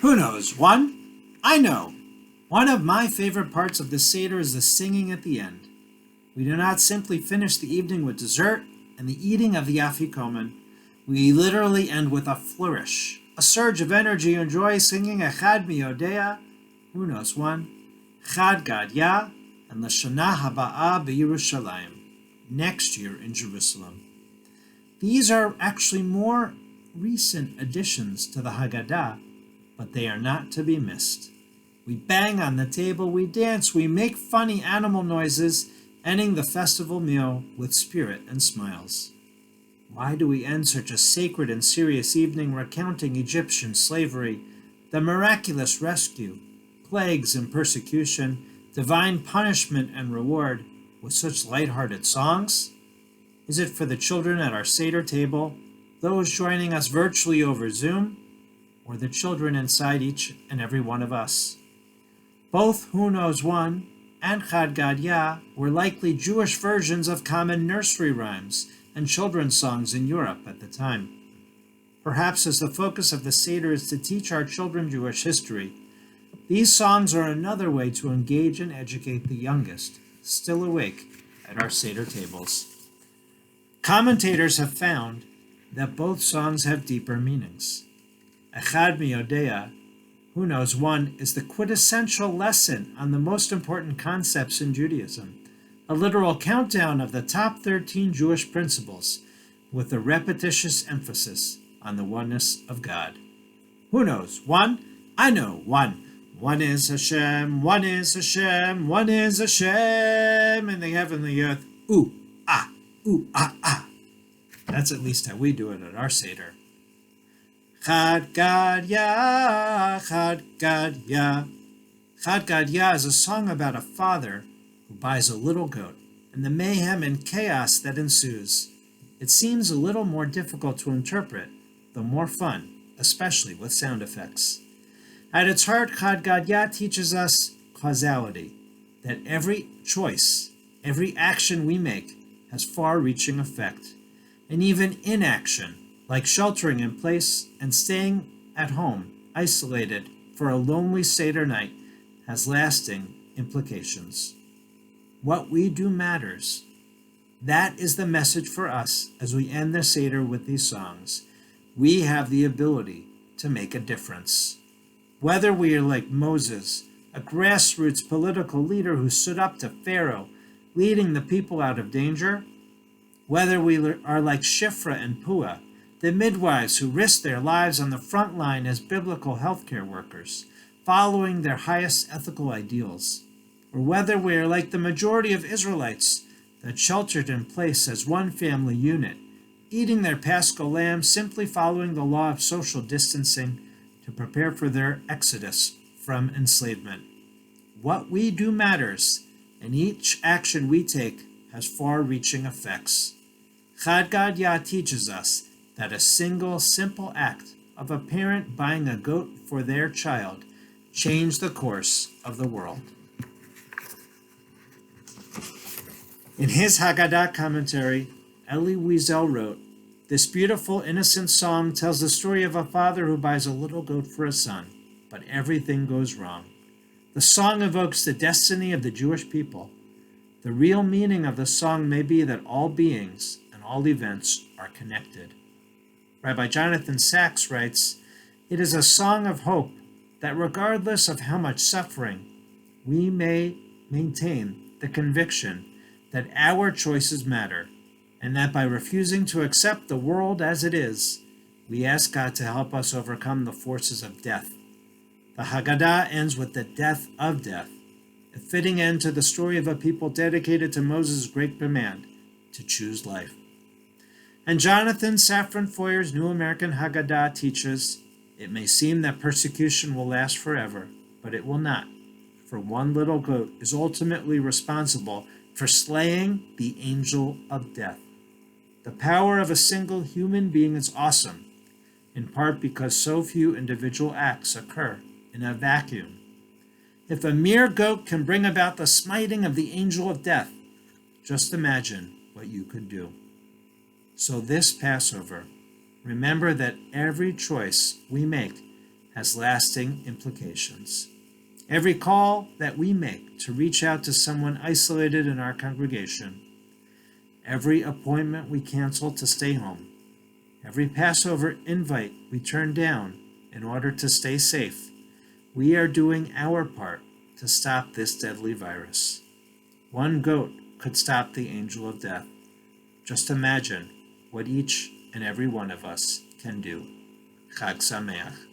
Who knows? One? I know. One of my favorite parts of the Seder is the singing at the end. We do not simply finish the evening with dessert and the eating of the afikomen. We literally end with a flourish, a surge of energy and joy, singing Echad Miyodea, who knows one, Chad Gadya, and Lashana Haba'ah B'Yerushalayim, next year in Jerusalem. These are actually more recent additions to the Haggadah, but they are not to be missed. We bang on the table, we dance, we make funny animal noises, ending the festival meal with spirit and smiles. Why do we end such a sacred and serious evening recounting Egyptian slavery, the miraculous rescue, plagues and persecution, divine punishment and reward, with such light-hearted songs? Is it for the children at our Seder table, those joining us virtually over Zoom, or the children inside each and every one of us? Both Who Knows One and Chad Gadya were likely Jewish versions of common nursery rhymes and children's songs in Europe at the time. Perhaps as the focus of the Seder is to teach our children Jewish history, these songs are another way to engage and educate the youngest, still awake at our Seder tables. Commentators have found that both songs have deeper meanings. Echad Miyodea, Who Knows One, is the quintessential lesson on the most important concepts in Judaism, a literal countdown of the top 13 Jewish principles, with a repetitious emphasis on the oneness of God. Who knows? One? I know one. One is Hashem, one is Hashem, one is Hashem in the heavenly earth. Ooh, ah, ooh, ah, ah. That's at least how we do it at our Seder. Chad Gadya, Chad Gadya. Chad Gadya is a song about a father who buys a little goat and the mayhem and chaos that ensues. It seems a little more difficult to interpret, though more fun, especially with sound effects. At its heart, Chad Gadya teaches us causality, that every choice, every action we make has far-reaching effect, and even inaction, like sheltering in place and staying at home, isolated for a lonely Seder night, has lasting implications. What we do matters. That is the message for us as we end the Seder with these songs. We have the ability to make a difference. Whether we are like Moses, a grassroots political leader who stood up to Pharaoh, leading the people out of danger, whether we are like Shifra and Puah, the midwives who risked their lives on the front line as biblical healthcare workers, following their highest ethical ideals, or whether we are like the majority of Israelites that sheltered in place as one family unit, eating their Paschal lamb, simply following the law of social distancing to prepare for their exodus from enslavement. What we do matters, and each action we take has far-reaching effects. Chad Gadya teaches us that a single simple act of a parent buying a goat for their child changed the course of the world. In his Haggadah commentary, Elie Wiesel wrote, "This beautiful, innocent song tells the story of a father who buys a little goat for a son, but everything goes wrong. The song evokes the destiny of the Jewish people. The real meaning of the song may be that all beings and all events are connected." Rabbi Jonathan Sachs writes, "It is a song of hope that regardless of how much suffering, we may maintain the conviction that our choices matter, and that by refusing to accept the world as it is, we ask God to help us overcome the forces of death." The Haggadah ends with the death of death, a fitting end to the story of a people dedicated to Moses' great command to choose life. And Jonathan Safran Foer's New American Haggadah teaches, "It may seem that persecution will last forever, but it will not, for one little goat is ultimately responsible for slaying the angel of death. The power of a single human being is awesome, in part because so few individual acts occur in a vacuum. If a mere goat can bring about the smiting of the angel of death, just imagine what you could do. So this Passover, remember that every choice we make has lasting implications. Every call that we make to reach out to someone isolated in our congregation, every appointment we cancel to stay home, every Passover invite we turn down in order to stay safe, we are doing our part to stop this deadly virus. One goat could stop the angel of death. Just imagine what each and every one of us can do. Chag Sameach.